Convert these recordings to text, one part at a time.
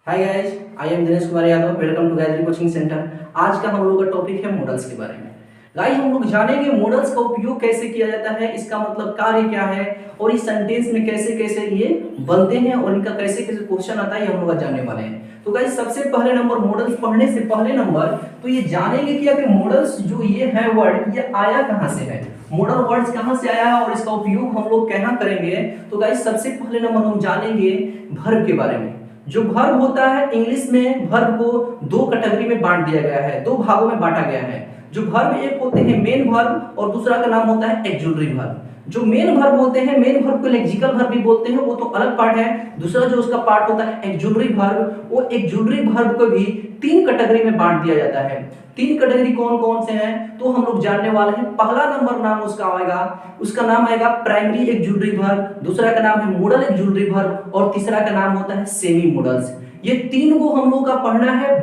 Hi guys, I am Dinesh Kumar Yadav. Welcome to Gayatri coaching centre. आज का हम लोगों का टॉपिक है मॉडल्स के बारे में। गाइस, हम लोग जानेंगे मॉडल्स का उपयोग कैसे किया जाता है, इसका मतलब कार्य क्या है और इस सेंटेंस में कैसे कैसे ये बनते हैं और इनका कैसे कैसे क्वेश्चन आता है, ये हम लोग जानने वाले हैं। तो गाइस, सबसे पहले नंबर मॉडल्स पढ़ने से पहले नंबर तो ये जानेंगे कि आखिर मॉडल्स जो ये है वर्ड, ये आया कहाँ से है, मॉडल वर्ड्स कहाँ से आया है और इसका उपयोग हम लोग कहाँ करेंगे। तो गाइस, सबसे पहले नंबर हम जानेंगे वर्ब के बारे में। जो वर्ब होता है, इंग्लिश में वर्ब को दो कैटेगरी में बांट दिया गया है, दो भागों में बांटा गया है। जो वर्ब एक होते हैं मेन वर्ब और दूसरा का नाम होता है एक्सुलरी वर्ब। जो मेन वर्ब होते हैं, मेन वर्ब को लेक्सिकल वर्ब भी बोलते हैं, वो तो अलग पार्ट है। दूसरा जो उसका पार्ट होता है एक्सुलरी वर्ब, वो एक्सुलरी वर्ब को भी तीन कैटेगरी में बांट दिया जाता है। तीन कैटेगरी कौन कौन से हैं तो हम लोग जानने वाले हैं। पहला नंबर नाम उसका आएगा, उसका नाम आएगा प्राइमरी एक्सुलरी वर्ब, दूसरा का नाम है मॉडल एक्सुलरी वर्ब और तीसरा का नाम होता है सेमी मॉडल्स। ये तीन को हम लोग का पढ़ना है,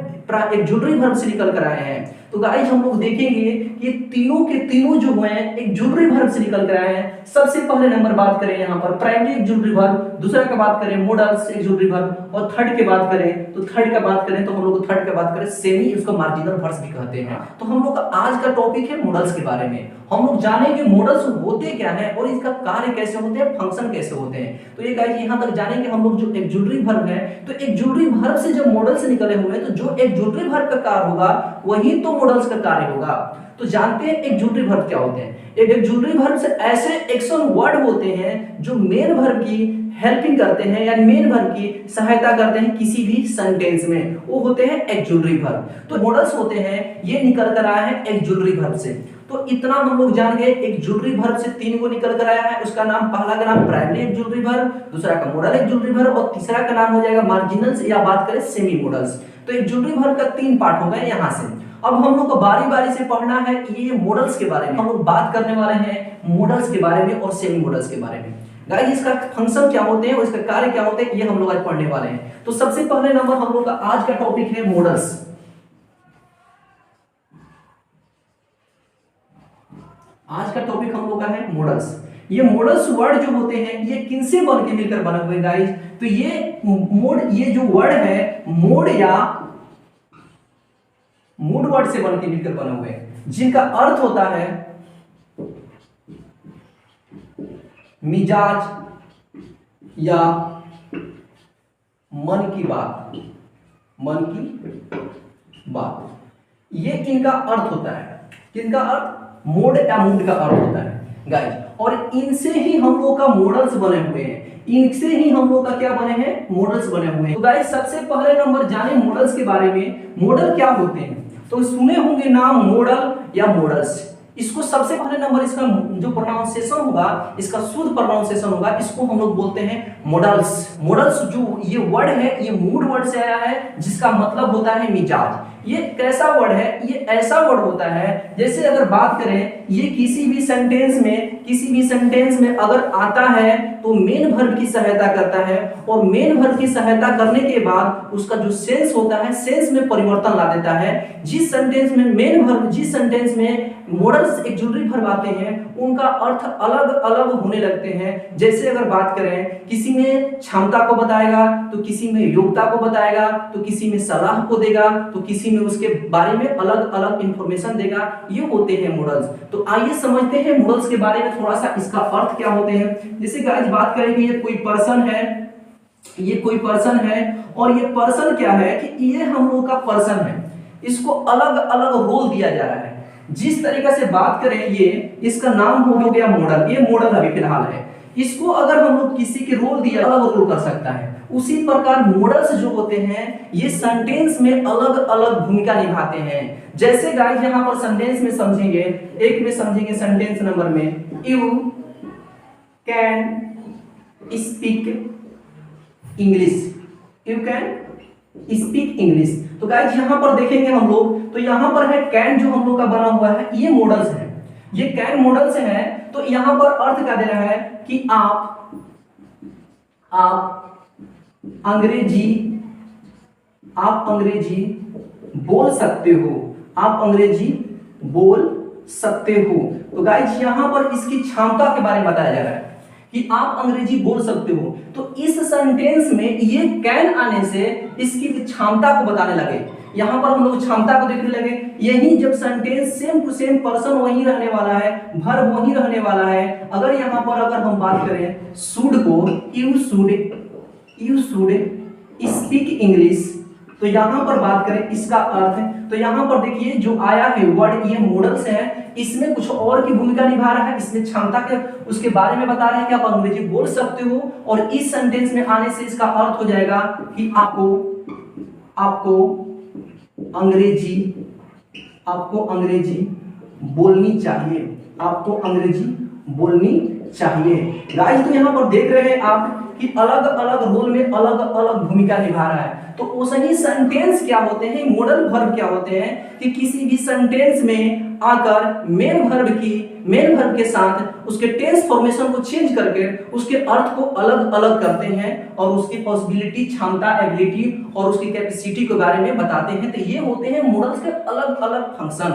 एक्सुलरी वर्ब से निकल कर आए हैं। तो गाइस, हम लोग देखेंगे कि तीनों के तीनों जो हैं एक्सुलरी वर्ब से निकल कर आए हैं। सबसे पहले नंबर बात करें यहाँ पर प्राइमरी एक्सुलरी वर्ब, दूसरा का बात करें मॉडल्स एक्सुलरी वर्ब और थर्ड के बात करें तो हम लोग थर्ड का बात करें सेमी, उसको मार्जिनल वर्ब्स भी कहते हैं। तो हम लोग का आज का टॉपिक है मॉडल्स के बारे में। हम लोग जानेंगे मॉडल्स होते क्या है और इसका कार्य कैसे होते हैं, फंक्शन कैसे होते हैं। तो ये गाइस, यहाँ तक जानेंगे हम लोग जो एक्सुलरी वर्ब है। तो एक्सुलरी वर्ब से जब मॉडल से निकले हुए तो जो एक्सुलरी वर्ब का कार्य होगा वही तो मॉडल्स का कार्य होगा। तो जानते हैं एक्सुलरी वर्ब क्या होते हैं। एक एक्सुलरी वर्ब से ऐसे एक्शन वर्ड होते हैं जो मेन वर्ब की हेल्पिंग करते हैं, यानी मेन वर्ब की सहायता करते हैं किसी भी सेंटेंस में, वो होते हैं एक्सुलरी वर्ब। तो मॉडल्स होते हैं, ये निकल कर आया है एक्सुलरी वर्ब से। तो इतना हम लोग जान गए, एक्सुलरी वर्ब से तीन को निकल कर आया है। उसका नाम, पहला का नाम प्राइमरी एक्सुलरी वर्ब, दूसरा का मॉडल एक्सुलरी वर्ब और तीसरा का नाम हो जाएगा मार्जिनल्स या बात करें सेमी मॉडल्स। तो एक्सुलरी वर्ब का तीन पार्ट हो गए यहाँ से। अब हम लोग को बारी बारी से पढ़ना है ये मॉडल्स के बारे में। हम लोग बात करने वाले हैं मॉडल्स के बारे में और सेमी मॉडल्स के बारे में। गाइस, इसका फंक्शन क्या होते हैं और इसका कार्य क्या होते हैं, ये हम लोग आज पढ़ने वाले हैं। तो सबसे पहले नंबर हम लोग का आज का टॉपिक है मॉडल्स। आज का टॉपिक हम लोग का है मॉडल्स। ये मॉडल्स वर्ड जो होते हैं ये किनसे बन के मिलकर बने हुए गाइस। तो ये जो वर्ड है मोड या मूड वर्ड से बन के मिलकर बने हुए हैं, जिनका अर्थ होता है मिजाज या मन की बात, मन की बात। ये इनका अर्थ होता है। किनका अर्थ? मोड या मूड का अर्थ होता है गाइस। और इनसे ही हम लोग का मॉडल्स बने हुए हैं, इनसे ही हम लोग का क्या बने हैं, मॉडल्स बने हुए हैं। तो गाइस, सबसे पहले नंबर जाने मॉडल्स के बारे में। मॉडल क्या होते हैं तो सुने होंगे नाम मॉडल या मॉडल्स। इसको सबसे पहले नंबर, इसका जो प्रोनाउंसिएशन होगा, इसका शुद्ध प्रोनाउंसिएशन होगा, इसको हम लोग बोलते हैं मॉडल्स। मॉडल्स जो ये वर्ड है ये मूड वर्ड से आया है, जिसका मतलब होता है मिजाज। ये कैसा वर्ड है? ये ऐसा वर्ड होता है जैसे अगर बात करें, ये किसी भी सेंटेंस में अगर आता है तो मेन वर्ब की सहायता करता है और मेन वर्ब की सहायता करने के बाद उसका जो सेंस होता है, सेंस में परिवर्तन ला देता है। जिस सेंटेंस में मेन वर्ब, जिस सेंटेंस में मॉडल्स एक्सुलरी वर्ब आते हैं, उनका अर्थ अलग अलग होने लगते हैं। जैसे अगर बात करें, किसी में क्षमता को बताएगा तो किसी में योग्यता को बताएगा, तो किसी में सलाह को देगा, तो किसी में उसके बारे में अलग अलग इंफॉर्मेशन देगा। ये होते हैं मॉडल्स। तो आइए समझते हैं मॉडल्स के बारे में थोड़ा सा, इसका अर्थ क्या होते हैं। जैसे गाइस बात करेंगे, ये कोई पर्सन है, ये कोई पर्सन है और ये पर्सन क्या है कि ये हम लोग का पर्सन है, इसको अलग अलग रोल दिया जा रहा है। जिस तरीके से बात करें, ये इसका नाम हो गया मॉडल, ये मॉडल अभी फिलहाल है। इसको अगर हम लोग किसी के रोल दिया, अलग रोल कर सकता है। उसी प्रकार मॉडल्स जो होते हैं ये सेंटेंस में अलग अलग भूमिका निभाते हैं। जैसे गाइस यहाँ पर सेंटेंस में समझेंगे, एक में समझेंगे सेंटेंस नंबर में, you can speak English, you can speak English. तो गाइस यहाँ पर देखेंगे हम लोग, तो यहाँ पर है कैन जो हम लोग का बना हुआ है, ये मॉडल्स है, ये कैन मॉडल से है। तो यहाँ पर अर्थ क्या दे रहा है कि आप अंग्रेजी बोल सकते हो, आप अंग्रेजी बोल सकते हो। तो गाइस यहाँ पर इसकी क्षमता के बारे में बताया जा रहा है कि आप अंग्रेजी बोल सकते हो, तो इस सेंटेंस में ये कैन आने से इसकी क्षमता को बताने लगे। यहाँ पर हम लोग क्षमता को देखने लगे। यही जब sentence same to same person वही रहने वाला है, वर्ब वही रहने वाला है। अगर यहाँ पर अगर हम बात करें शुड को, यू शुड स्पीक इंग्लिश, तो यहाँ पर बात करें इसका अर्थ है, तो यहाँ पर देखिए जो आया है वर्ड, ये मॉडल्स है, इसमें कुछ और की भूमिका निभा रहा है, इसमें क्षमता के उसके बारे में बता रहा है कि आप अंग्रेजी बोल सकते हो, और इस सेंटेंस में आने से इसका अर्थ हो जाएगा कि आपको अंग्रेजी बोलनी चाहिए, आपको अंग्रेजी बोलनी चाहिए। गाइस तो यहाँ पर देख रहे हैं आप कि अलग अलग रोल में अलग अलग भूमिका निभा रहा है। तो उसही सेंटेंस क्या होते हैं, मॉडल वर्ब क्या होते हैं कि किसी भी सेंटेंस में आकर मेन वर्ब के साथ उसके टेंस फॉर्मेशन को चेंज करके उसके अर्थ को अलग अलग करते हैं और उसकी पॉसिबिलिटी, क्षमता, एबिलिटी और उसकी कैपेसिटी के बारे में बताते हैं। तो ये होते हैं मॉडल्स के अलग अलग फंक्शन।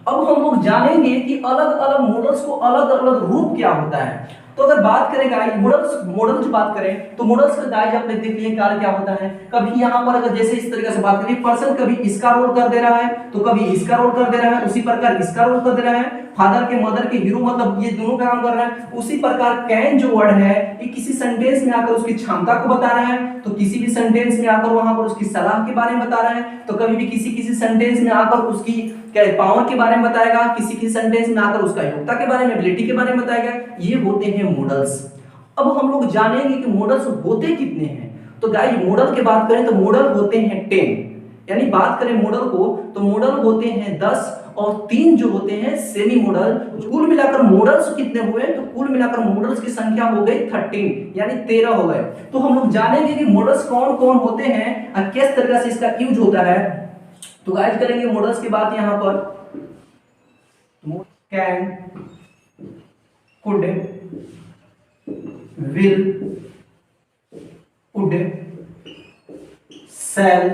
अब हम लोग जानेंगे कि अलग अलग मॉडल्स को अलग अलग रूप क्या होता है। तो अगर बात करें गाइस मॉडल्स बात करें तो मॉडल्स का गाइस आपने देख लिया कार्य क्या होता है। कभी यहाँ पर अगर जैसे इस तरीके से बात करें, पर्सन कभी इसका रोल कर दे रहा है तो कभी इसका रोल कर दे रहा है, उसी प्रकार इसका रोल कर दे रहा है, फादर के मदर के हीरो मतलब ये दोनों का काम कर रहा है। उसी प्रकार कैन जो वर्ड है ये किसी सेंटेंस में आकर उसकी क्षमता को बता रहा है, तो किसी भी सेंटेंस में आकर वहां पर उसकी सलाह के बारे में बता रहा है, तो कभी भी किसी सेंटेंस में आकर उसकी क्या पावर के बारे में बताएगा, किसी सेंटेंस में आकर उसका योग्यता के बारे में, एबिलिटी के बारे में बताएगा। ये होते हैं मॉडल्स। अब हम लोग जानेंगे कि मॉडल्स होते कितने हैं। तो गाइस मॉडल की बात करें तो मॉडल होते हैं 10, यानी बात करें मॉडल को तो मॉडल होते हैं 10 और 3 जो होते हैं सेमी मॉडल। कुल मिलाकर मॉडल्स कितने हुए, तो कुल मिलाकर मॉडल्स की संख्या हो गई 13, यानी 13 हो गए। तो हम लोग जानेंगे कि मॉडल्स कौन कौन होते हैं और किस तरह से इसका यूज होता है। तो गाइस करेंगे मॉडल्स की बात यहाँ पर, can, could, will, would, shall,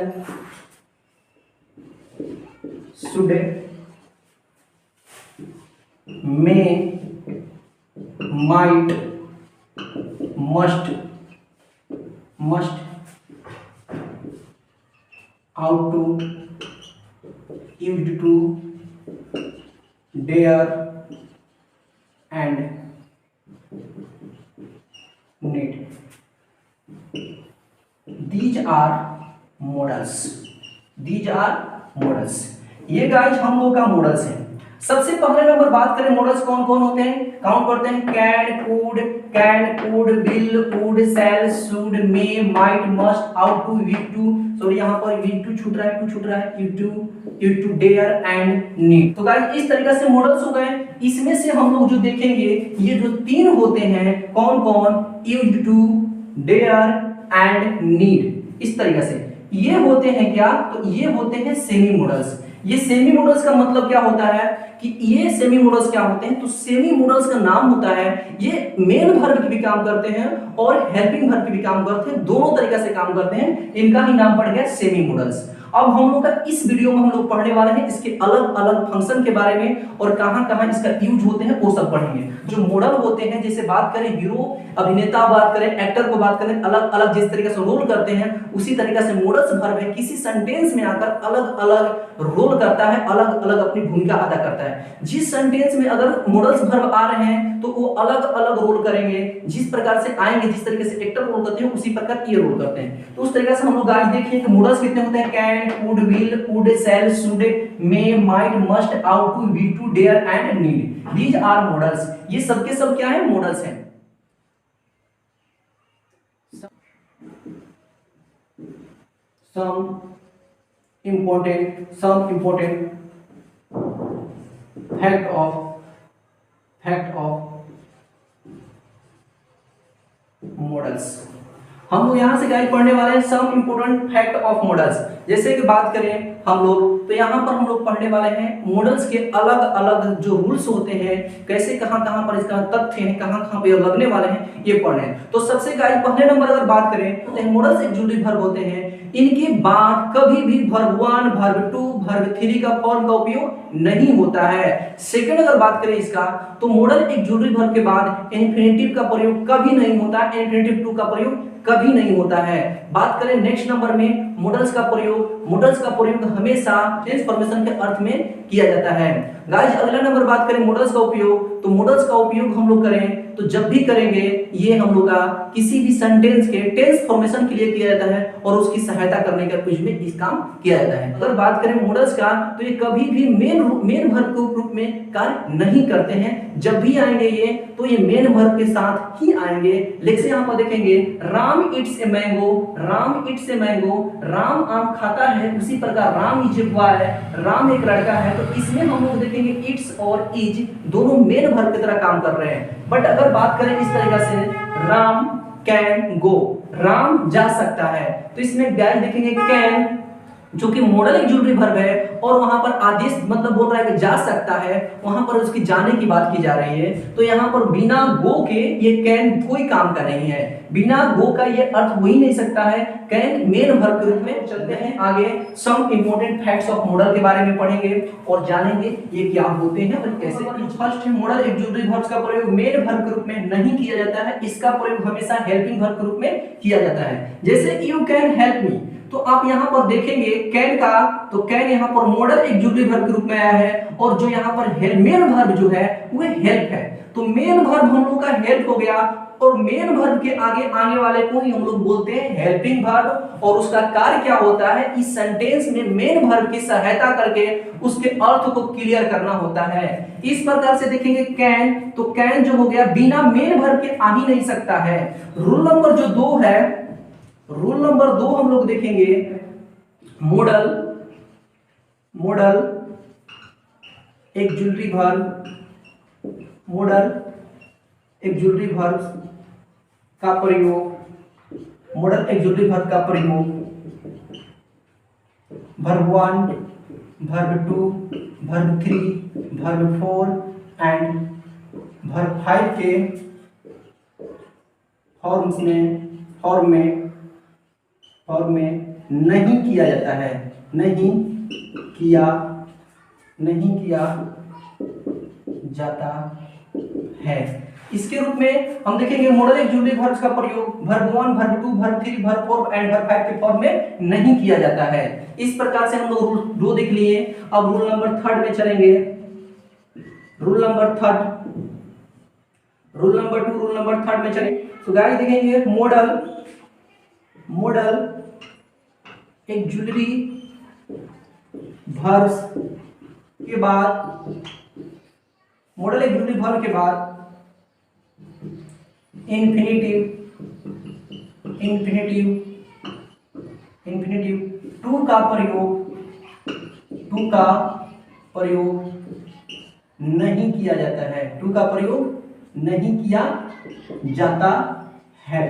should, may, might, must, ought to, used to, dare and need. These are modals. ये गाइस हम लोग का मॉडल्स हैं। सबसे पहले नंबर बात करें मॉडल्स कौन कौन होते हैं, काउंट करते हैं। Can, could, will, would, shall, should, may, might, must, ought to, will to, sorry यहाँ पर विल टू छूट रहा है, यू टू, डेयर एंड नीड। तो गाइस इस तरीके से मॉडल्स हो गए। इसमें से हम लोग जो देखेंगे ये जो 3 होते हैं कौन कौन, used to, dare and need, इस तरीके से ये होते हैं क्या, तो ये होते हैं सेमी मॉडल्स। ये सेमी मॉडल्स का मतलब क्या होता है कि ये सेमी मॉडल्स क्या होते हैं, तो सेमी मॉडल्स का नाम होता है ये मेन वर्ब की भी काम करते हैं और हेल्पिंग वर्ब की भी काम करते हैं, दोनों तरीके से काम करते हैं, इनका ही नाम पड़ गया सेमी मॉडल्स। अब हम लोग का इस वीडियो में हम लोग पढ़ने वाले हैं इसके अलग अलग फंक्शन के बारे में और कहां कहां इसका यूज होते हैं वो सब पढ़ेंगे। जो मॉडल होते हैं जैसे बात करें हीरो, अभिनेता बात करें, एक्टर को बात करें, अलग अलग जिस तरीके से रोल करते हैं उसी तरीके से मॉडल्स वर्ब है किसी सेंटेंस में आकर अलग अलग रोल करता है, अलग अलग अपनी भूमिका अदा करता है। जिस सेंटेंस में अगर मॉडल्स वर्ब आ रहे हैं तो वो अलग अलग रोल करेंगे, जिस प्रकार से आएंगे, जिस तरीके से एक्टर रोल करते हैं उसी प्रकार ये रोल करते हैं। तो उस तरीके से हम लोग गाइस देखिए कि मॉडल्स कितने होते हैं, can, could, will, would, shall, should, may, might, must, ought to, will to, dare and need. These are modals. ये सबके सब क्या है, मॉडल्स हैं। some important fact of models. हम लोग यहाँ से गाइस पढ़ने वाले हैं सम इंपोर्टेंट फैक्ट ऑफ मॉडल्स। जैसे कि बात करें हम लोग तो यहाँ पर हम लोग पढ़ने वाले हैं मॉडल्स के अलग अलग जो रूल्स होते हैं, कैसे कहाँ कहाँ पर इसका तथ्य है, कहाँ कहाँ पे लगने वाले हैं, ये पढ़ने हैं। तो सबसे गाइस पहले नंबर अगर बात करें तो मॉडल्स एक जुड़ी वर्ब होते हैं। इनके बाद कभी भी वर्ब 1, वर्ब 2, वर्ब 3 का फॉर्म का उपयोग नहीं होता है। सेकंड अगर बात करें इसका, तो मॉडल ऑक्सिलरी वर्ब के बाद इंफिनिटिव का प्रयोग कभी नहीं होता, इंफिनिटिव टू का प्रयोग कभी नहीं होता है। बात करें नेक्स्ट नंबर में मॉडल्स का प्रयोग हमेशा टेंस फॉर्मेशन के अर्थ में किया जाता है। गाइस अगला नंबर बात करें मॉडल्स का उपयोग, तो मॉडल्स का उपयोग हम लोग करें तो जब भी करेंगे ये हम लोग का किसी भी सेंटेंस के टेंस फॉर्मेशन के लिए किया जाता है और उसकी सहायता करने का कुछ में इस काम किया जाता है। अगर बात करें मॉडल्स का, तो ये कभी भी मेन वर्ब के रूप में कार्य नहीं करते हैं। जब भी आएंगे ये तो ये मेन वर्ब के साथ ही आएंगे। जैसे यहाँ पर देखेंगे Ram it's a mango, Ram it's a mango, Ram आम खाता है, उसी प्रकार राम इज हुआ है, राम एक लड़का है, तो इसमें हम लोग देखेंगे इट्स और इज दोनों मेन वर्ब की तरह काम कर रहे हैं। बट अगर बात करें इस तरीके से राम कैन गो, राम जा सकता है, तो इसमें गाइस देखेंगे कैन जो कि मॉडल ऑक्सिलरी वर्ब है और वहां पर आदेश मतलब बोल रहा है कि जा सकता है, वहां पर उसकी जाने की बात की जा रही है। तो यहाँ पर बिना गो के ये कैन कोई काम का नहीं है, बिना गो का ये अर्थ हो ही नहीं सकता है। कैन मेन वर्ब के रूप में। चलते हैं आगे, some important facts of model के बारे में पढ़ेंगे और जानेंगे ये क्या होते हैं और कैसे। फर्स्ट है मॉडल ऑक्सिलरी वर्ब्स का प्रयोग मेन वर्ब के रूप में नहीं किया जाता है, इसका प्रयोग हमेशा हेल्पिंग वर्ब के रूप में किया जाता है। जैसे यू कैन हेल्प मी, तो आप यहाँ पर देखेंगे कैन का, तो कैन यहाँ पर मॉडल ऑक्सिलरी वर्ब के रूप में आया है और जो यहाँ पर मेन वर्ब जो है वो हेल्प है। तो मेन वर्ब हम लोग का हेल्प हो गया और मेन वर्ब के आगे आने वाले को ही हम लोग बोलते हैं हेल्पिंग वर्ब। और उसका कार्य क्या होता है, इस सेंटेंस में मेन वर्ब की सहायता करके उसके अर्थ को क्लियर करना होता है। इस प्रकार से देखेंगे कैन, तो कैन जो हो गया बिना मेन वर्ब के आ ही नहीं सकता है। रूल नंबर जो 2 है, रूल नंबर 2 हम लोग देखेंगे model auxiliary verb, model auxiliary verb का प्रयोग, मॉडल ऑक्सिलरी वर्ब का प्रयोग verb 1, verb 2, verb 3, verb 4 and verb 5 के फॉर्म में नहीं किया जाता है, नहीं किया जाता है। इसके रूप में हम देखेंगे मॉडल ऑक्सिलरी वर्ब्स का प्रयोग verb 1, verb 2, verb 3, verb 4 and verb 5 के फॉर्म में नहीं किया जाता है। इस प्रकार से हम लोग रूल 2 देख लिए। अब रूल नंबर 3 में चलेंगे। Rule number 3, rule number 2, rule number 3 में चलेंगे। तो गाइस देखेंगे मॉडल ऑक्सिलरी वर्ब्स के बाद, मॉडल ऑक्सिलरी वर्ब के बाद इंफिनिटिव टू का प्रयोग नहीं किया जाता है, टू का प्रयोग नहीं किया जाता है।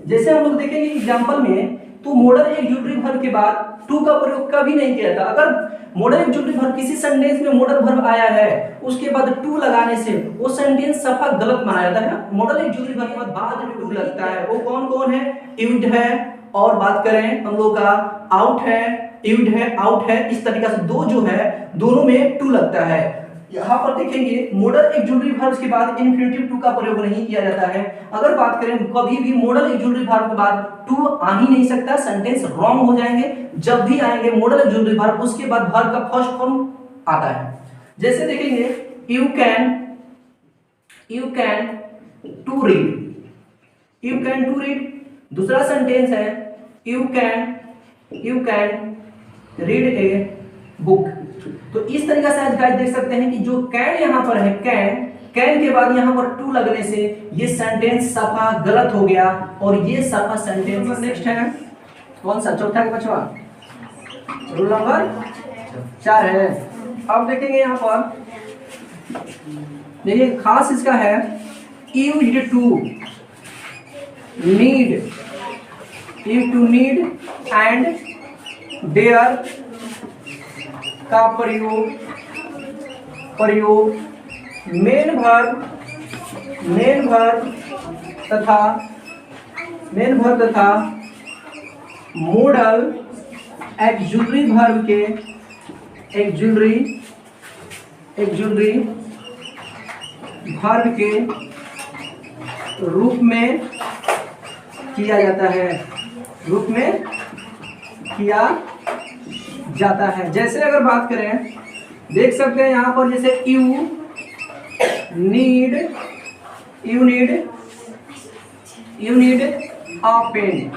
जैसे हम लोग देखेंगे एग्जांपल में, तो मॉडल ऑक्सिलरी वर्ब के बाद टू का प्रयोग कभी नहीं किया जाता। अगर मॉडल ऑक्सिलरी वर्ब किसी सेंटेंस में मॉडल वर्ब आया है उसके बाद टू लगाने से वो सेंटेंस सफा गलत माना जाता है। मॉडल ऑक्सिलरी वर्ब के बाद में टू लगता है, वो कौन कौन है, इव्ड है, और बात करें हम लोग का आउट है, इव्ड है, आउट है, इस तरीके से दो जो है दोनों में टू लगता है। यहाँ पर देखेंगे मॉडल ऑक्सिलरी वर्ब्स के बाद इंफिनिटिव टू का प्रयोग नहीं किया जाता है। अगर बात करें कभी भी मॉडल ऑक्सिलरी वर्ब के बाद टू आ ही नहीं सकता, सेंटेंस रॉन्ग हो जाएंगे। जब भी आएंगे मॉडल ऑक्सिलरी वर्ब उसके बाद वर्ब का फर्स्ट फॉर्म आता है। जैसे देखेंगे यू कैन टू रीड, दूसरा सेंटेंस है you can read a book. तो इस तरीके से आज गाइस देख सकते हैं कि जो कैन यहाँ पर है, कैन के बाद यहाँ पर टू लगने से ये सेंटेंस सफा गलत हो गया और ये सफा सेंटेंस। नेक्स्ट है कौन सा, चौथा के पांचवा, रूल नंबर 4 है। अब देखेंगे यहाँ पर, देखिए खास इसका है used to need and dare का प्रयोग मेन वर्ब तथा मॉडल एक्जुलरी वर्ब के एक्जुलरी वर्ब के रूप में किया जाता है, रूप में किया जाता है। जैसे अगर बात करें, देख सकते हैं यहां पर जैसे यू नीड अ पेन,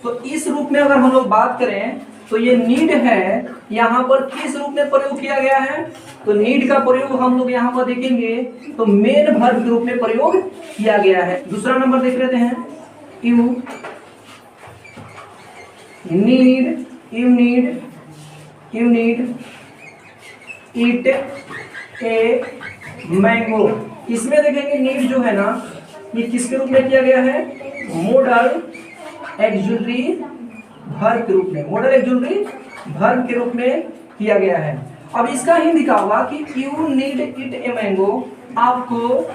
तो इस रूप में अगर हम लोग बात करें तो ये नीड है, यहाँ पर किस रूप में प्रयोग किया गया है, तो नीड का प्रयोग हम लोग यहाँ पर देखेंगे तो मेन वर्ब के रूप में प्रयोग किया गया है। दूसरा नंबर देख लेते हैं, you need eat a mango. इसमें देखेंगे नीड जो है ना, ये किसके रूप में किया गया है, मॉडल एक्जुलरी वर्ब के रूप में, मॉडल एक्जुलरी वर्ब के रूप में किया गया है। अब इसका हिंदी का होगा कि you need it a mango, आपको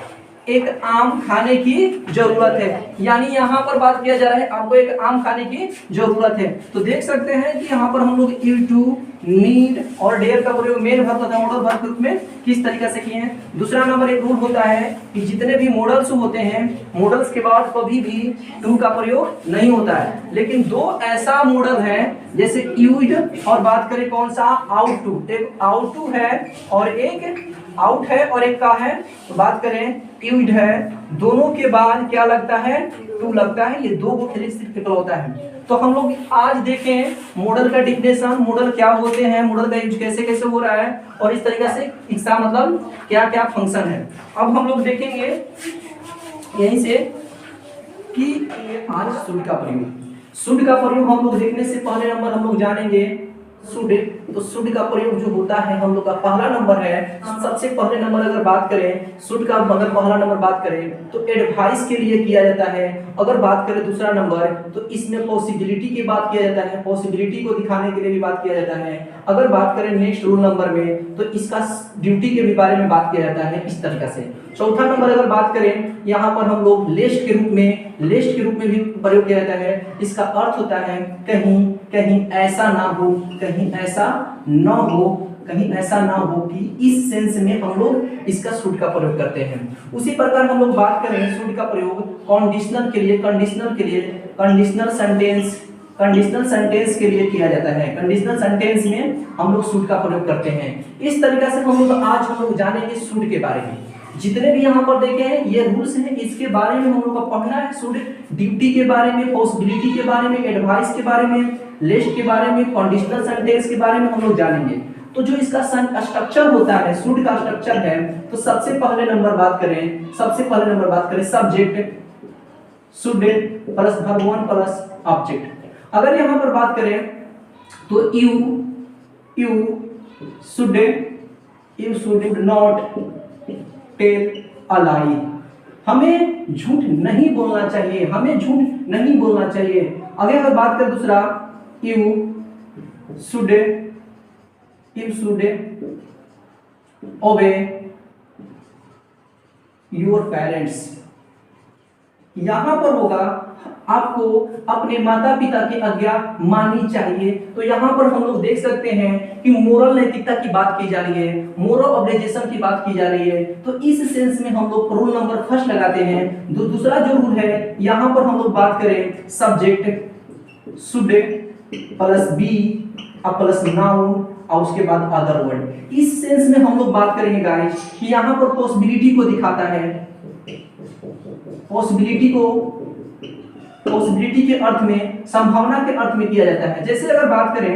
एक आम खाने की जरूरत है, यानी यहाँ पर बात किया जा रहा है आपको एक आम खाने की जरूरत है। तो देख सकते हैं कि यहाँ पर हम लोग यू टू नीड और डेयर का प्रयोग मेन वर्ब तथा मॉडल वर्ब के रूप में किस तरीके से किए हैं। दूसरा नंबर एक रूल होता है कि जितने भी मॉडल्स होते हैं, मॉडल्स के बाद कभी भी टू का प्रयोग नहीं होता है, लेकिन दो ऐसा मॉडल है जैसे यूड और बात करें कौन सा, आउट टू, एक आउट टू है और एक आउट है और एक का है, तो बात करें यूड है, दोनों के बाद क्या लगता है, टू लगता है, ये दो को कैरेक्टरिस्टिक होता है। तो हम लोग आज देखें मॉडल का डिफिनेशन, मॉडल क्या होते हैं, मॉडल का यूज कैसे कैसे हो रहा है और इस तरीके से इसका मतलब क्या क्या फंक्शन है। अब हम लोग देखेंगे यहीं से कि आज शुड का प्रयोग हम लोग देखने से पहले नंबर हम लोग जानेंगे शुड। तो शुड का प्रयोग जो होता है हम लोग का पहला नंबर है, सबसे पहले नंबर अगर बात करें शुड का, अगर पहला नंबर बात करें तो एडवाइस के लिए किया जाता है। अगर बात करें दूसरा नंबर तो इसमें पॉसिबिलिटी की बात किया जाता है, पॉसिबिलिटी को दिखाने के लिए भी बात किया जाता है। अगर बात करें नेक्स्ट रूल नंबर में तो इसका ड्यूटी के भी बारे में बात किया जाता है इस तरीके से। चौथा नंबर अगर बात करें, यहाँ पर हम लोग लिस्ट के रूप में भी प्रयोग किया जाता है। इसका अर्थ होता है कहीं ऐसा ना हो, कहीं ऐसा ना हो कि इस सेंस में हम लोग इसका शुड का प्रयोग करते हैं। उसी प्रकार हम लोग बात करें शुड का प्रयोग कंडीशनल सेंटेंस के लिए किया जाता है। कंडीशनल सेंटेंस में हम लोग शुड का प्रयोग करते हैं। इस तरीके से हम लोग जानेंगे शुड के बारे में। जितने भी यहाँ पर देखे हैं ये रूल्स हैं, इसके बारे में हम लोग को पढ़ना है। शुड ड्यूटी के बारे में, पॉसिबिलिटी के बारे में, एडवाइस के बारे में, लिस्ट के बारे में, कंडीशनल सेंटेंस के बारे में हम लोग जानेंगे। तो जो इसका स्ट्रक्चर होता है, शुड का स्ट्रक्चर है, तो सबसे पहले नंबर बात करें subject should plus verb one plus object. अगर यहाँ पर बात करें तो you should not tell a lie, हमें झूठ नहीं बोलना चाहिए, अगर बात करें दूसरा you should obey your parents. यहां पर होगा आपको अपने माता पिता की आज्ञा माननी चाहिए। तो यहाँ पर हम लोग देख सकते हैं कि मोरल नैतिकता की बात की जा रही है, मोरल ऑब्लिगेशन की बात की जा रही है। तो इस सेंस में हम लोग रूल नंबर फर्स्ट लगाते हैं। दूसरा जो रूल है, यहाँ पर हम लोग बात करें subject should plus be plus noun और उसके बाद अदर वर्ड। इस सेंस में हम लोग बात करेंगे गाइस कि यहाँ पर पॉसिबिलिटी को दिखाता है, पॉसिबिलिटी के अर्थ में, संभावना के अर्थ में किया जाता है। जैसे अगर बात करें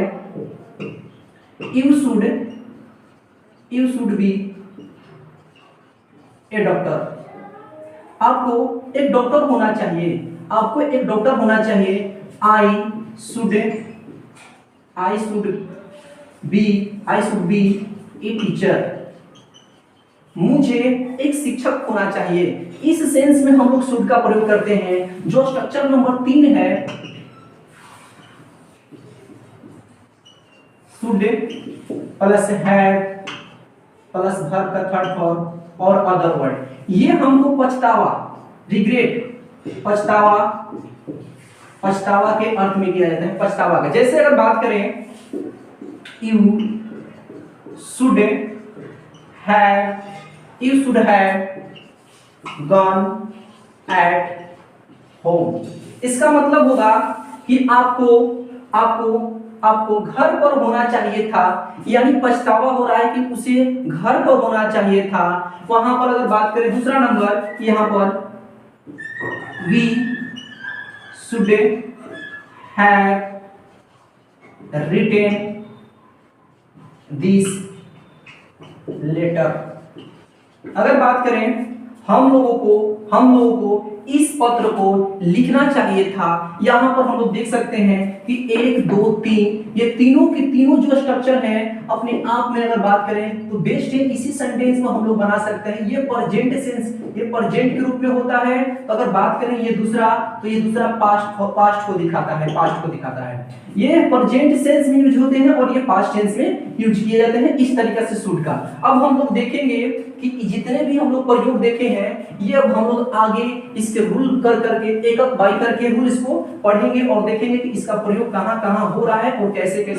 you should be A doctor, आपको एक डॉक्टर होना चाहिए, I should be a teacher, मुझे एक शिक्षक होना चाहिए। इस सेंस में हम लोग शुड का प्रयोग करते हैं। जो स्ट्रक्चर नंबर 3 है, should plus have plus verb का थर्ड फॉर्म और अदर वर्ड। ये हमको पछतावा, रिग्रेट, पछतावा के अर्थ में किया जाता है, पछतावा का। जैसे अगर बात करें you should have gone at home, इसका मतलब होगा कि आपको घर पर होना चाहिए था, यानी पछतावा हो रहा है कि उसे घर पर होना चाहिए था। वहां पर अगर बात करें दूसरा नंबर, यहां पर we should have written this letter, अगर बात करें हम लोगों को इस पत्र को लिखना चाहिए था। यहां पर हम लोग देख सकते हैं कि 1 2 3 ये तीनों के तीनों जो स्ट्रक्चर हैं अपने आप में अगर बात करें तो बेस्ड है इसी सेंटेंस में हम लोग बना सकते हैं। ये प्रेजेंट सेंस, ये प्रेजेंट के रूप में होता है। तो अगर बात करें ये दूसरा, तो ये दूसरा पास्ट को दिखाता है। ये प्रेजेंट सेंस में यूज होते हैं और ये पास्ट टेंस में यूज किए जाते हैं, इस तरीके से शुड का। अब हम लोग देखेंगे कि जितने भी हम लोग प्रयोग देखे हैं, ये अब हम लोग आगे इसके रूल करके एक एक बाई करके रूल इसको पढ़ेंगे और देखेंगे कि इसका प्रयोग कहां-कहां हो रहा है और कैसे देखिए।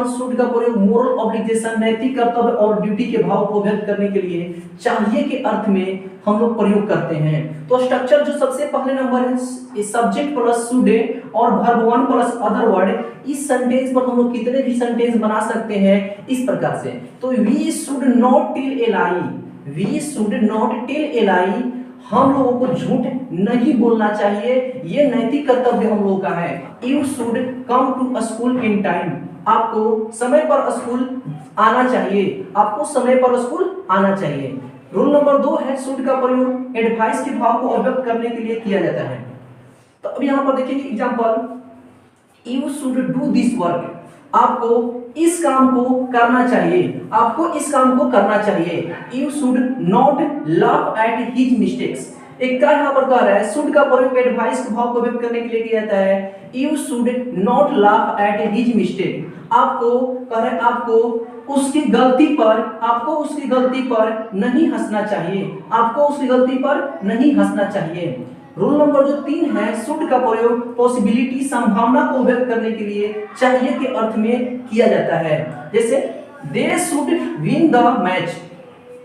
शुड का प्रयोग मोरल ऑब्लिगेशन, नैतिक कर्तव्य और ड्यूटी के भाव को व्यक्त करने के लिए चाहिए के अर्थ में हम लोग प्रयोग करते हैं। तो स्ट्रक्चर जो सबसे पहले नंबर है सब्जेक्ट प्लस शुड और verb one plus other word, इस सेंटेंस पर हम लोग कितने भी सेंटेंस बना सकते हैं इस प्रकार से। तो we should not tell a lie, we should not tell a lie, हम लोगों को झूठ नहीं बोलना चाहिए, ये नैतिक कर्तव्य हम लोगों का है। You should come to school in time, आपको समय पर स्कूल आना चाहिए, आपको समय पर स्कूल आना चाहिए। रूल नंबर 2 है शुड का प्रयोग एडवाइस के भाव को अभिव्यक्त करने के लिए किया जाता है। तो अब यहां पर देखिए example, you should do this work, आपको इस काम को करना चाहिए, आपको इस काम को करना चाहिए। You should not laugh at his mistakes, एक का यहां पर कह रहा है शुड का प्रयोग एडवाइस के भाव को व्यक्त करने के लिए किया जाता है। You should not laugh at his mistake, आपको कह रहा है आपको उसकी गलती पर नहीं हंसना चाहिए, आपको उसकी गलती पर नहीं हंसना चाहिए। रूल नंबर जो 3 है शुड का प्रयोग पॉसिबिलिटी, संभावना को व्यक्त करने के लिए चाहिए के अर्थ में किया जाता है। जैसे they should win the match,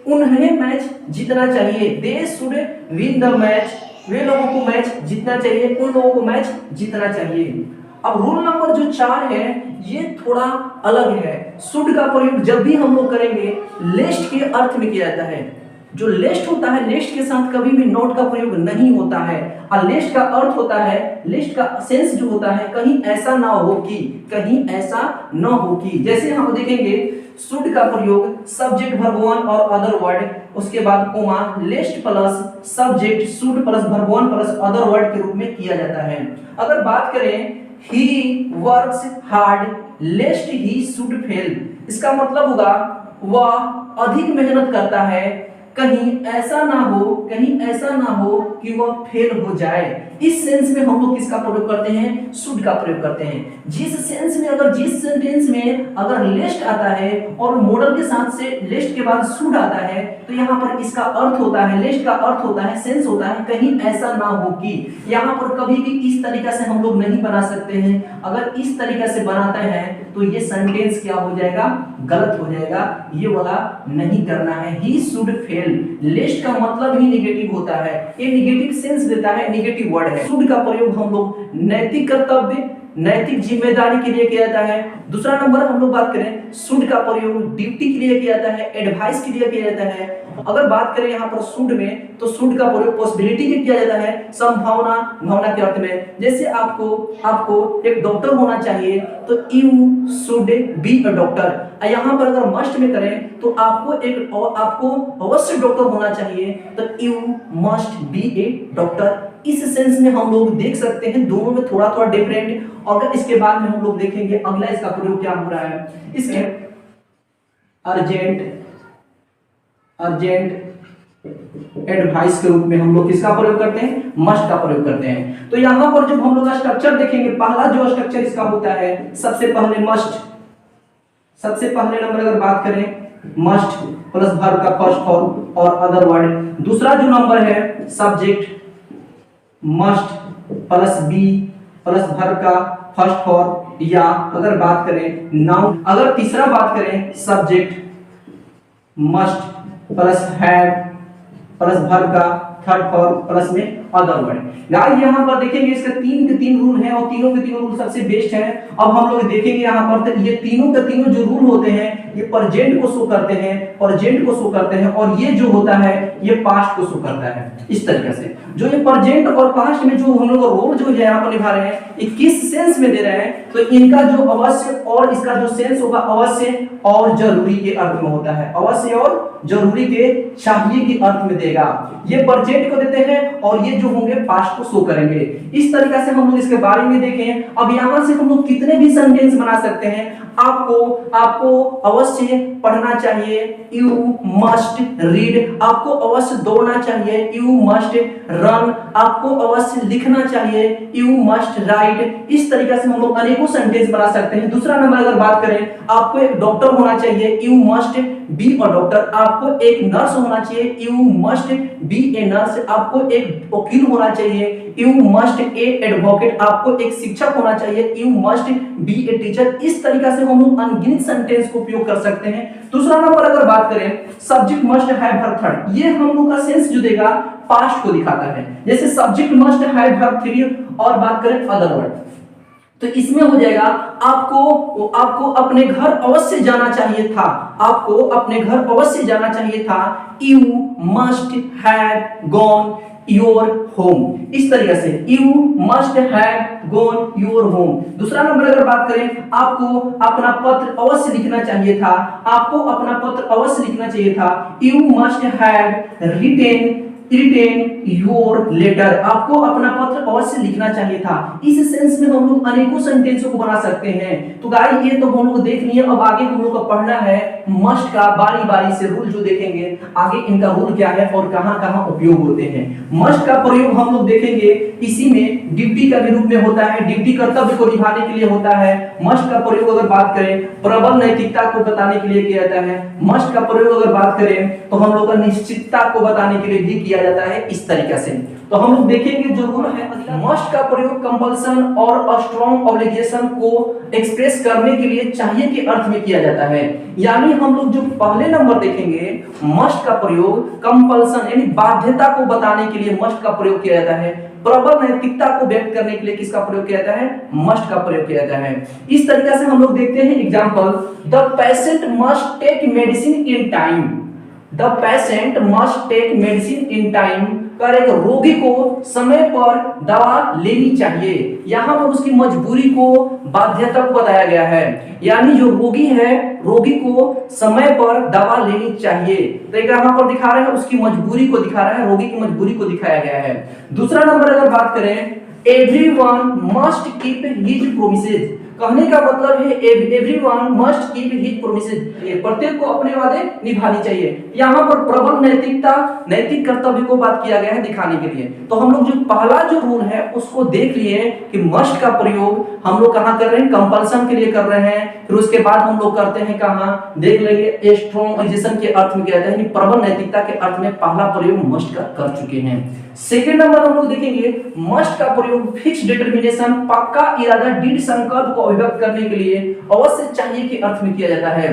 उन्हें मैच जीतना चाहिए, they should win the match, वे लोगों को मैच जीतना चाहिए, उन लोगों को मैच जीतना चाहिए। अब रूल नंबर जो 4 है ये थोड़ा अलग है। शुड का प्रयोग जब भी हम लोग करेंगे लिस्ट के अर्थ में किया जाता है। जो लिस्ट होता है, लिस्ट के साथ कभी भी नॉट का प्रयोग नहीं होता है। और लिस्ट का अर्थ होता है, लिस्ट का सेंस जो होता है कहीं ऐसा ना हो कि, कहीं ऐसा ना हो कि। जैसे हम देखेंगे शुड का प्रयोग सब्जेक्ट वर्ब वन और अदर वर्ड, उसके बाद comma, list plus subject should plus verb one plus other word के रूप में किया जाता है। अगर बात करें he works hard lest he should fail, इसका मतलब होगा वह अधिक मेहनत करता है, कहीं ऐसा ना हो कि वह फेल हो जाए। इस सेंस में हम लोग किसका प्रयोग करते हैं? शुड का प्रयोग करते हैं। जिस सेंटेंस में अगर लिस्ट आता है और मॉडल के साथ से लिस्ट के बाद शुड आता है, तो यहाँ पर इसका अर्थ होता है, लिस्ट का अर्थ होता है, सेंस होता है कहीं ऐसा ना हो कि। यहाँ पर कभी भी इस तरीके से हम लोग नहीं बना सकते हैं। अगर इस तरीके से बनाते हैं तो ये सेंटेंस क्या हो जाएगा? गलत हो जाएगा। ये वाला नहीं करना है। ही शुड फेल, लिस्ट का मतलब ही नेगेटिव होता है, ये नेगेटिव सेंस देता है, नेगेटिव वर्ड है। शुड का प्रयोग हम लोग नैतिक कर्तव्य, नैतिक जिम्मेदारी के लिए किया जाता है। दूसरा नंबर हम लोग बात करें, शुड का प्रयोग ड्यूटी के लिए किया जाता है, एडवाइस के लिए किया जाता है। अगर बात करें यहाँ पर शुड में, तो शुड का प्रयोग पॉसिबिलिटी के किया जाता है, संभावना, भावना के अर्थ में। जैसे आपको एक डॉक्टर होना चाहिए, तो you should be a doctor. यहाँ पर अगर मस्ट में करें तो आपको अवश्य डॉक्टर होना चाहिए, तो you must be A doctor. इस सेंस में हम लोग देख सकते हैं, दोनों में थोड़ा थोड़ा डिफरेंट। अगर इसके बाद में हम लोग देखेंगे अगला इसका प्रयोग क्या हो रहा है। इसके अर्जेंट एडवाइस के रूप में हम लोग किसका प्रयोग करते हैं? मस्ट का प्रयोग करते हैं। तो यहाँ पर जब हम लोग स्ट्रक्चर देखेंगे, पहला जो स्ट्रक्चर इसका होता है, सबसे पहले मस्ट, सबसे पहले नंबर अगर बात करें मस्ट प्लस वर्ब का फर्स्ट फॉर्म और अदर वर्ड। दूसरा जो नंबर है subject must plus be plus verb का फर्स्ट फॉर्म, या अगर बात करें नाउन, अगर तीसरा बात करें subject must plus have plus verb का थर्ड फॉर्म प्लस में अदर वर्ड। गाइस यहाँ पर देखेंगे इसके तीन के तीन रूल हैं और तीनों के तीनों रूल सबसे बेस्ट हैं। अब हम लोग देखेंगे यहाँ पर तो ये तीनों के तीनों जो रूल होते हैं ये प्रेजेंट को शो करते हैं, प्रेजेंट को शो करते हैं, और ये जो होता है ये पास्ट को शो करता है। इस तरीके से जो ये प्रेजेंट और पास्ट में जो हम लोग रोल जो है यहाँ पर निभा रहे हैं ये किस सेंस में दे रहे हैं, तो इनका जो अवश्य और इसका जो सेंस होगा अवश्य और जरूरी के अर्थ में होता है, अवश्य और जरूरी के चाहिए के अर्थ में देगा। ये प्रेजेंट को देते हैं और ये जो होंगे पास्ट को शो करेंगे। इस तरीके से हम लोग इसके बारे में देखें। अब यहाँ से हम लोग कितने भी सेंटेंस बना सकते हैं। आपको अवश्य पढ़ना चाहिए, यू मस्ट रीड, आपको अवश्य दौड़ना चाहिए, यू मस्ट रन, आपको अवश्य लिखना चाहिए, यू मस्ट राइट। इस तरीके से हम लोग अनेकों सेंटेंस बना सकते हैं। दूसरा नंबर अगर बात करें, आपको एक डॉक्टर होना चाहिए, you must be a doctor, आपको एक नर्स होना चाहिए, you must be a nurse, आपको एक वकील होना चाहिए, यू मस्ट ए एडवोकेट, आपको एक शिक्षक होना चाहिए, you must be a teacher. इस तरीके से हम लोग अनगिनत सेंटेंस को उपयोग कर सकते हैं। दूसरा नंबर अगर बात करें, subject must have verb third, ये हम लोग का सेंस जो देगा पास्ट को दिखाता है। जैसे subject must have verb three, और बात करें अदर वर्ड तो इसमें हो जाएगा आपको अपने घर अवश्य जाना चाहिए था, आपको अपने घर अवश्य जाना चाहिए था, you must have gone your home. इस तरीके से you must have gone your home. दूसरा नंबर अगर बात करें, आपको अपना पत्र अवश्य लिखना चाहिए था, आपको अपना पत्र अवश्य लिखना चाहिए था, you must have written your letter, आपको अपना पत्र अवश्य लिखना चाहिए था। इस सेंस में हम लोग अनेकों सेंटेंसों को बना सकते हैं। तो गाइस ये तो हम लोग देख लिए, अब आगे हम लोग को पढ़ना है मस्ट का। बारी बारी से रूल जो देखेंगे आगे, इनका रूल क्या है और कहां कहां उपयोग होते हैं। मस्ट का प्रयोग हम लोग देखेंगे इसी में ड्यूटी का भी रूप में होता है, ड्यूटी कर्तव्य को निभाने के लिए होता है। मस्ट का प्रयोग अगर बात करें प्रबल नैतिकता को बताने के लिए किया जाता है। मस्ट का प्रयोग अगर बात करें तो हम लोग का निश्चितता को बताने के लिए भी किया जाता है। इस तरीके से तो हम लोग देखेंगे जो रूल है, मस्ट का प्रयोग कंपल्सन और स्ट्रॉन्ग ऑब्लिगेशन को एक्सप्रेस करने के लिए चाहिए के अर्थ में किया जाता है। यानी हम लोग जो पहले नंबर देखेंगे, मस्ट का प्रयोग कंपल्सन यानी बाध्यता को बताने के लिए मस्ट का प्रयोग किया जाता है। प्रबल नैतिकता को व्यक्त करने के लिए किसका प्रयोग किया जाता है, मस्ट का प्रयोग किया जाता है। इस तरीके से हम लोग देखते हैं example, the patient must take medicine in time, the patient must take medicine in time, कर एक रोगी को समय पर दवा लेनी चाहिए। यहाँ पर उसकी मजबूरी को बाध्यता को बताया गया है, यानी जो रोगी है रोगी को समय पर दवा लेनी चाहिए। तो यहाँ पर दिखा रहे हैं उसकी मजबूरी को दिखा रहा है, रोगी की मजबूरी को दिखाया गया है। दूसरा नंबर अगर बात करें, everyone must keep his promises, कहने का मतलब है everyone must keep his promises, प्रत्येक को अपने वादे निभानी चाहिए। यहाँ पर प्रबल नैतिकता नैतिक कर्तव्य को बात किया गया है दिखाने के लिए। तो हम लोग जो पहला जो रूल है उसको देख लिए कि मस्ट का प्रयोग हम लोग कहाँ कर रहे हैं, कंपल्सन के लिए कर रहे हैं। फिर उसके बाद हम लोग करते हैं कहाँ, देख लेंगे स्ट्रॉन्ग ऑब्लिगेशन के अर्थ में किया जाता है, यानी प्रबल नैतिकता के अर्थ में पहला प्रयोग मस्ट का कर चुके हैं। सेकेंड नंबर हम लोग देखेंगे, मस्ट का प्रयोग फिक्स डिटर्मिनेशन पक्का इरादा दृढ़ संकल्प को अभिव्यक्त करने के लिए अवश्य चाहिए के अर्थ में किया जाता है।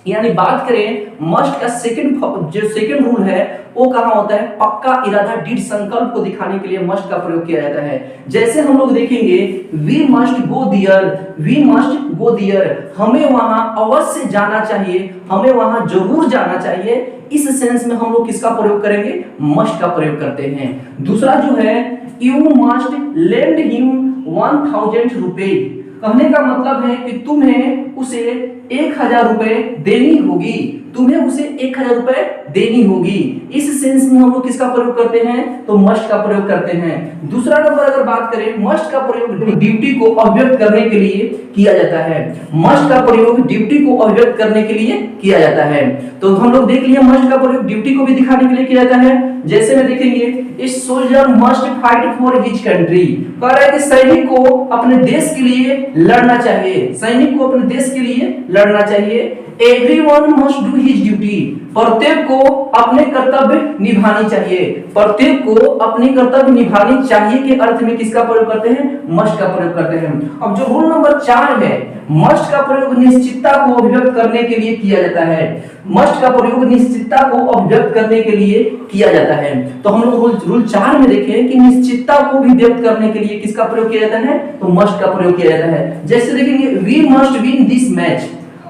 यानी बात करें मस्ट का सेकंड रूल है वो कहाँ होता है, पक्का इरादा दृढ़ संकल्प को दिखाने के लिए मस्ट का प्रयोग किया जाता है। जैसे हम लोग देखेंगे we must go there, we must go there, हमें वहां अवश्य जाना चाहिए, हमें वहां जरूर जाना चाहिए। इस सेंस में हम लोग किसका प्रयोग करेंगे, मस्ट का प्रयोग करते हैं। दूसरा जो है, यू मस्ट लेंड हिम 1000 रुपए, कहने का मतलब है कि तुम्हें उसे 1000 रुपए देनी होगी, तुम्हें उसे 1000 रुपए देनी होगी। इस सेंस में हम लोग किसका प्रयोग करते हैं, तो मस्ट का प्रयोग करते हैं। दूसरा नंबर अगर बात करें, मस्ट का प्रयोग ड्यूटी को अभिव्यक्त करने के लिए किया जाता है। मस्ट का प्रयोग ड्यूटी को अभिव्यक्त करने के लिए किया जाता है। तो हम लोग देख लिए मस्ट का प्रयोग ड्यूटी को भी दिखाने के लिए किया जाता है। जैसे में देखेंगे, इस soldier must fight for his country, कह रहा है कि सैनिक को अपने देश के लिए लड़ना चाहिए, सैनिक को अपने देश के लिए लड़ना चाहिए। Everyone must do his duty, प्रत्येक को अपने कर्तव्य निभानी चाहिए, प्रत्येक को अपने कर्तव्य निभानी चाहिए के अर्थ में किसका प्रयोग करते हैं, मस्ट का प्रयोग करते हैं। अब जो रूल नंबर 4 है, मस्ट का प्रयोग निश्चितता को अभिव्यक्त करने के लिए किया जाता है, मस्ट का प्रयोग निश्चितता को अभिव्यक्त करने के लिए किया जाता है। तो हम लोग रूल 4 में देखें कि निश्चितता को भी व्यक्त करने के लिए किसका प्रयोग किया जाता है, तो मस्ट का प्रयोग किया जाता है। जैसे देखेंगे, we must win this match,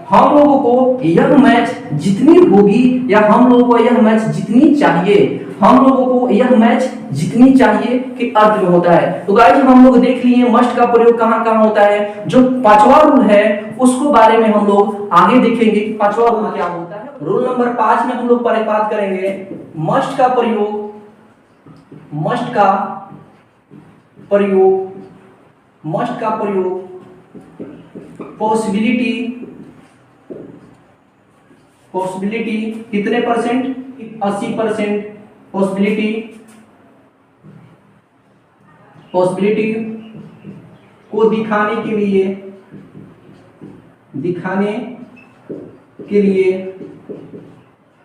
हम लोगों को यह मैच जीतनी होगी, या हम लोगों को यह मैच जीतनी चाहिए, हम लोगों को यह मैच जीतनी चाहिए के अर्थ में होता है। तो गाइस हम लोग देख लिए मस्ट का प्रयोग कहां कहां होता है। जो 5वां रूल है उसको बारे में हम लोग आगे देखेंगे कि 5वां रूल क्या होता है। रूल नंबर 5 में हम लोग बात करेंगे मस्ट का प्रयोग, मस्ट का प्रयोग, मस्ट का प्रयोग पॉसिबिलिटी, पॉसिबिलिटी कितने परसेंट, 80% पॉसिबिलिटी, पॉसिबिलिटी को दिखाने के लिए, दिखाने के लिए,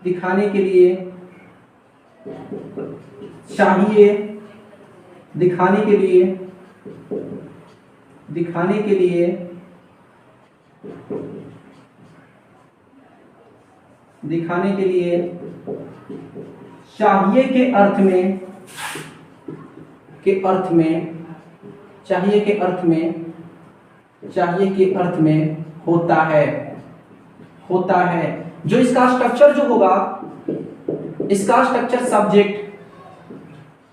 दिखाने के लिए चाहिए, दिखाने के लिए, दिखाने के लिए, दिखाने के लिए चाहिए के अर्थ में, के अर्थ में, चाहिए के अर्थ में, चाहिए के अर्थ में होता है, होता है। जो इसका स्ट्रक्चर जो होगा, इसका structure subject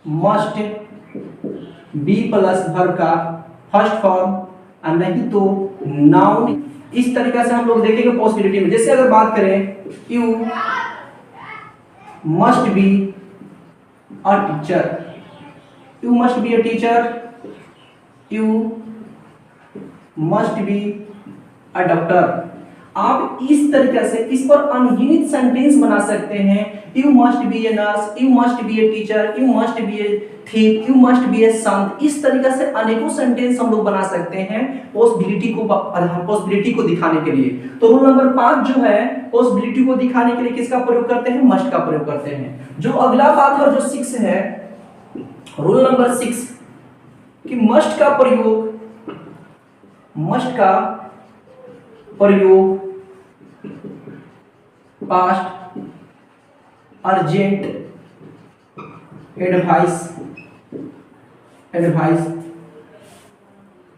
must be plus verb का फर्स्ट फॉर्म, और नहीं तो नाउन। इस तरीके से हम लोग देखेंगे पॉसिबिलिटी में। जैसे अगर बात करें, you must be a teacher, you must be a teacher, you must be a doctor. आप इस तरीके से इस पर अनगिनत सेंटेंस बना सकते हैं। You must be a nurse, you must be a teacher, you must be a thief, you must be a sant. इस तरीके से अनेकों सेंटेंस हम लोग बना सकते हैं पॉसिबिलिटी को दिखाने के लिए। तो रूल नंबर 5 जो है, पॉसिबिलिटी को दिखाने के लिए किसका प्रयोग करते हैं, मस्ट का प्रयोग करते हैं। जो अगला बात है, जो 6 है, रूल नंबर 6 कि मस्ट का प्रयोग, मस्ट का प्रयोग past urgent advice, advice,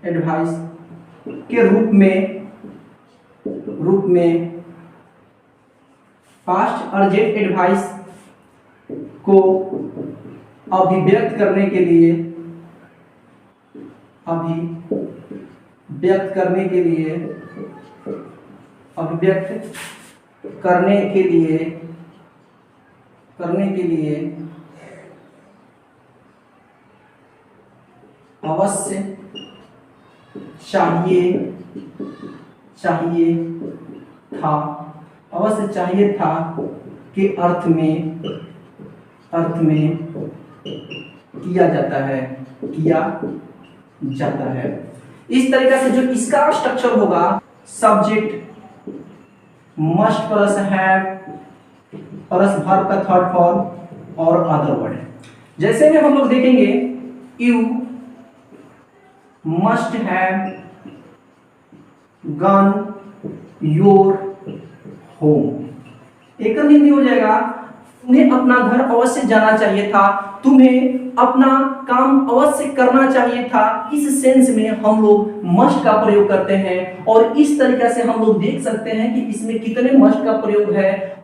advice के रूप में, रूप में पास्ट अर्जेंट एडवाइस को अभिव्यक्त करने के लिए, अभिव्यक्त करने के लिए, अभिव्यक्त करने के लिए, करने के लिए अवश्य चाहिए, चाहिए था, अवश्य चाहिए था के अर्थ में, अर्थ में किया जाता है, किया जाता है। इस तरीके से जो इसका स्ट्रक्चर होगा, subject must plus have plus verb का थर्ड फॉर्म और अदर वर्ड। जैसे में हम लोग देखेंगे, you must have gun your home. एक हिंदी हो जाएगा, तुम्हें अपना घर अवश्य जाना चाहिए था, तुम्हें अपना काम अवश्य करना चाहिए था। इस सेंस में हम लोग मस्ट का प्रयोग करते हैं। और इस तरीके से हम लोग देख सकते हैं कि इसमें कितने मस्ट का प्रयोग है।